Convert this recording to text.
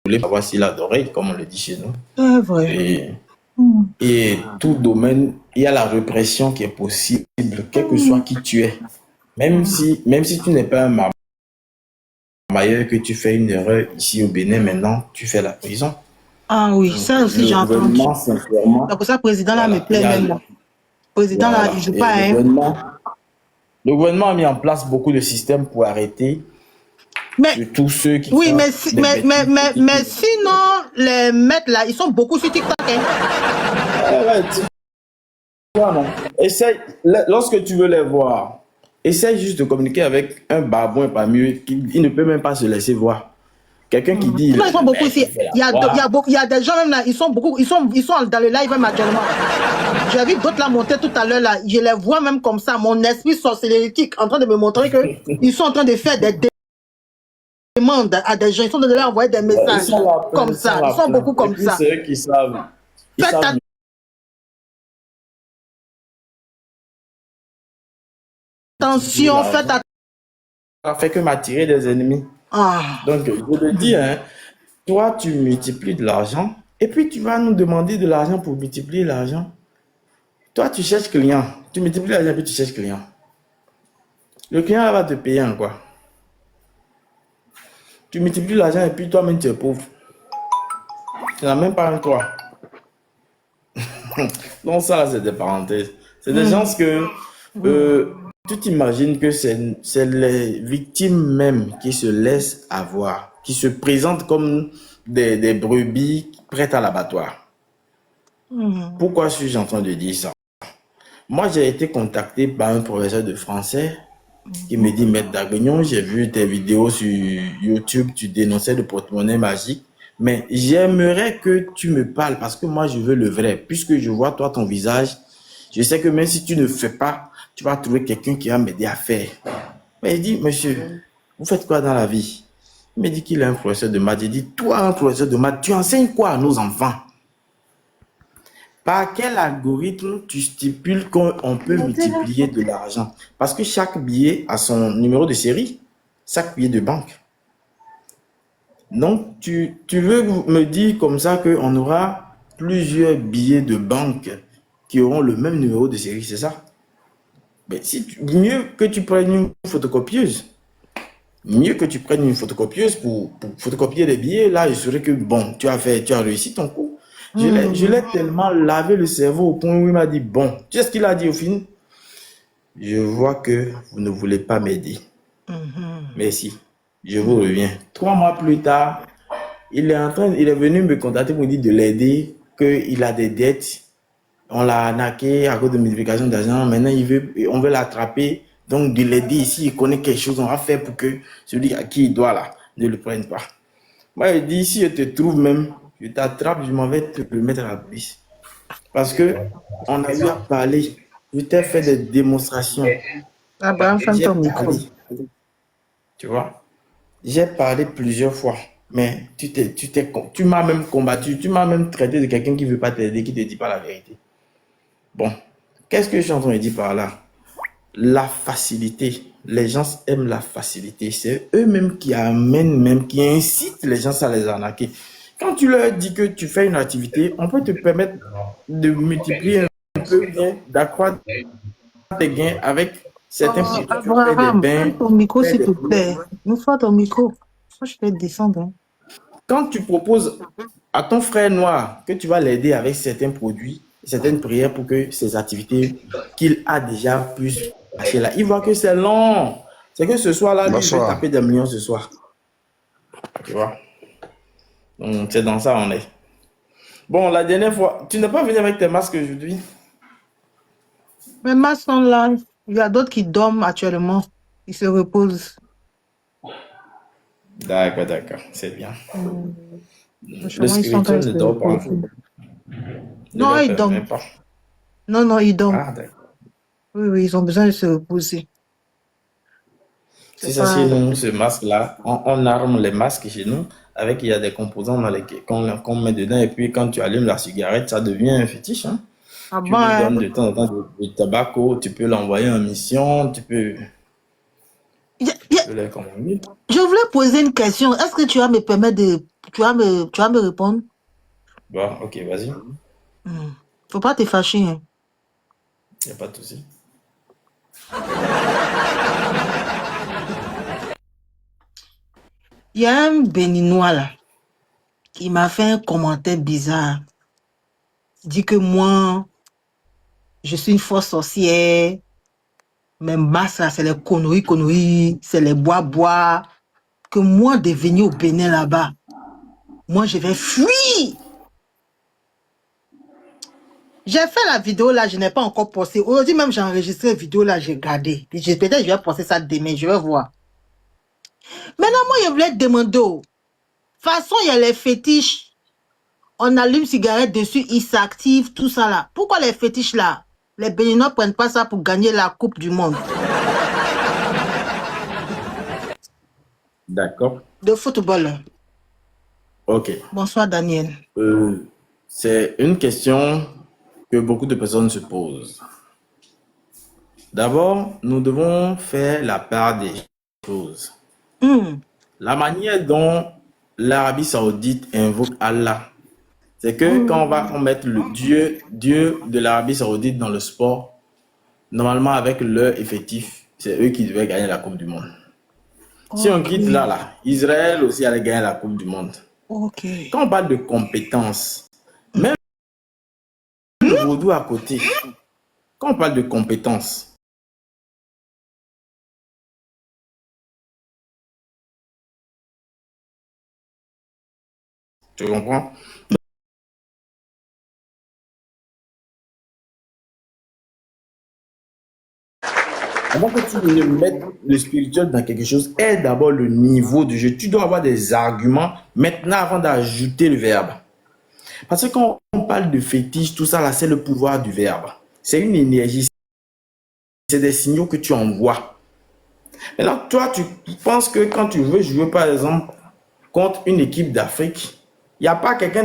voulez savoir s'il a d'oreilles, comme on le dit chez nous. C'est vrai. Et tout domaine, il y a la répression qui est possible, quel que soit qui tu es. Même si tu n'es pas un marmailleur, que tu fais une erreur ici au Bénin, maintenant, tu fais la prison. Ah oui, Donc, ça aussi le j'ai entendu. gouvernement, sincèrement, C'est pour ça que le président là me voilà, il y plaît a, même là. Le président là, voilà. il joue Et pas, hein. le gouvernement a mis en place beaucoup de systèmes pour arrêter Mais tous ceux qui oui, font mais, des bêtises. mais sinon, les maîtres là, ils sont beaucoup sur TikTok, hein. Ouais, tu vois, non. Essaye, lorsque tu veux les voir, essaye juste de communiquer avec un babouin parmi eux, il ne peut même pas se laisser voir. Quelqu'un qui dit, Sinon, ils sont beaucoup ici. Il y a des gens même là, ils sont dans le live même actuellement. J'ai vu d'autres là monter tout à l'heure là, je les vois même comme ça, mon esprit sorcellerie en train de me montrer que ils sont en train de faire des demandes à des gens, ils sont en train de leur envoyer des messages comme ça, ils sont beaucoup comme ça. C'est eux qui savent. Faites attention, faites attention. Ça fait que m'attirer des ennemis. Donc, je te dis, hein, toi, tu multiplies de l'argent et puis tu vas nous demander de l'argent pour multiplier l'argent. Toi, tu cherches client. Tu multiplies l'argent et puis tu cherches client. Le client va te payer en quoi? Tu multiplies l'argent et puis toi-même tu es pauvre. Tu n'as même pas un toit. Donc ça, c'est des parenthèses. C'est des gens que tu t'imagines que c'est les victimes même qui se laissent avoir, qui se présentent comme des brebis prêtes à l'abattoir. Pourquoi suis-je en train de dire ça? Moi, j'ai été contacté par un professeur de français qui me dit, Maître Dagbenon, j'ai vu tes vidéos sur YouTube, tu dénonçais le porte-monnaie magique, mais j'aimerais que tu me parles parce que moi, je veux le vrai. Puisque je vois toi, ton visage, je sais que même si tu ne fais pas, tu vas trouver quelqu'un qui va m'aider à faire. Mais il dit, monsieur, vous faites quoi dans la vie? Il me dit qu'il est un professeur de maths. Il dit, toi, un professeur de maths, tu enseignes quoi à nos enfants? Par quel algorithme tu stipules qu'on peut multiplier de l'argent? Parce que chaque billet a son numéro de série, chaque billet de banque. Donc, tu veux me dire comme ça qu'on aura plusieurs billets de banque qui auront le même numéro de série, c'est ça? Mais mieux que tu prennes une photocopieuse. Mieux que tu prennes une photocopieuse pour photocopier les billets. Là, je saurais que, bon, tu as réussi ton coup. Je l'ai tellement lavé le cerveau au point où il m'a dit, bon, tu sais ce qu'il a dit au fin? Je vois que vous ne voulez pas m'aider. Merci. Je vous reviens. 3 mois plus tard, il est venu me contacter pour me dire de l'aider, qu'il a des dettes. On l'a arnaqué à cause de multiplication d'argent. Maintenant, on veut l'attraper. Donc, de l'aider ici, il connaît quelque chose. On va faire pour que celui à qui il doit là ne le prenne pas. Moi, je dis, si je te trouve même, je t'attrape, je m'en vais te le mettre à la police. Parce que on a eu à parler. Je t'ai fait des démonstrations. Ah bah, J'ai parlé. Tu vois? J'ai parlé plusieurs fois. Mais tu m'as même combattu. Tu m'as même traité de quelqu'un qui ne veut pas t'aider, qui ne te dit pas la vérité. Bon. Qu'est-ce que je suis en train de dire par là? La facilité. Les gens aiment la facilité. C'est eux-mêmes qui amènent, même qui incitent les gens à les arnaquer. Quand tu leur dis que tu fais une activité, on peut te permettre de multiplier un peu bien, d'accroître tes gains avec certains produits. Abraham, fais ton micro s'il te plaît. Nous faisons ton micro. Je vais descendre. Hein. Quand tu proposes à ton frère noir que tu vas l'aider avec certains produits, certaines prières pour que ses activités qu'il a déjà pu lâcher là, il voit que c'est long. C'est que ce soir-là, lui, il veut taper des millions ce soir. Tu vois? Donc, c'est dans ça on est. Bon, la dernière fois, tu n'es pas venu avec tes masques aujourd'hui? Mes masques sont là. Il y a d'autres qui dorment actuellement. Ils se reposent. D'accord, d'accord. C'est bien. Le Ils sont spirituel ne dort pas. Non, ils dorment. Non, ils dorment. Ah, d'accord. Oui, ils ont besoin de se reposer. C'est ça, chez nous, ce masque-là, on arme les masques chez nous avec, il y a des composants dans lesquels qu'on met dedans et puis quand tu allumes la cigarette, ça devient un fétiche. Hein. Tu lui donnes de temps en temps du tabac, tu peux l'envoyer en mission, tu peux les commander. Je voulais poser une question. Est-ce que tu vas me permettre de tu vas me répondre. Bon, ok, vas-y. Faut pas te fâcher. Hein. Il n'y a pas de souci. Il y a un Béninois là qui m'a fait un commentaire bizarre. Il dit que moi, je suis une fausse sorcière. Mes masses là, c'est les conneries, c'est les bois. Que moi, de venir au Bénin là-bas, moi, je vais fuir. J'ai fait la vidéo là, je n'ai pas encore posté. Aujourd'hui même, j'ai enregistré la vidéo là, j'ai gardé. Peut-être je vais poster ça demain, je vais voir. Maintenant, moi, je voulais te demander. De toute façon, il y a les fétiches. On allume cigarette dessus, ils s'activent, tout ça là. Pourquoi les fétiches là? Les Béninois ne prennent pas ça pour gagner la Coupe du Monde. D'accord. De football. Ok. Bonsoir, Daniel. C'est une question que beaucoup de personnes se posent. D'abord, nous devons faire la part des choses. La manière dont l'Arabie Saoudite invoque Allah, c'est que quand on met le Dieu de l'Arabie Saoudite dans le sport, normalement avec leur effectif, c'est eux qui devaient gagner la Coupe du Monde. Si on quitte là, Israël aussi allait gagner la Coupe du Monde. Quand on parle de compétences, même le vaudou à côté, quand on parle de compétences, tu comprends? Avant que tu ne mettes le spirituel dans quelque chose, aie d'abord le niveau du jeu. Tu dois avoir des arguments maintenant avant d'ajouter le verbe. Parce que quand on parle de fétiche, tout ça là, c'est le pouvoir du verbe. C'est une énergie. C'est des signaux que tu envoies. Maintenant, toi, tu penses que quand tu veux jouer, par exemple, contre une équipe d'Afrique, il n'y a pas quelqu'un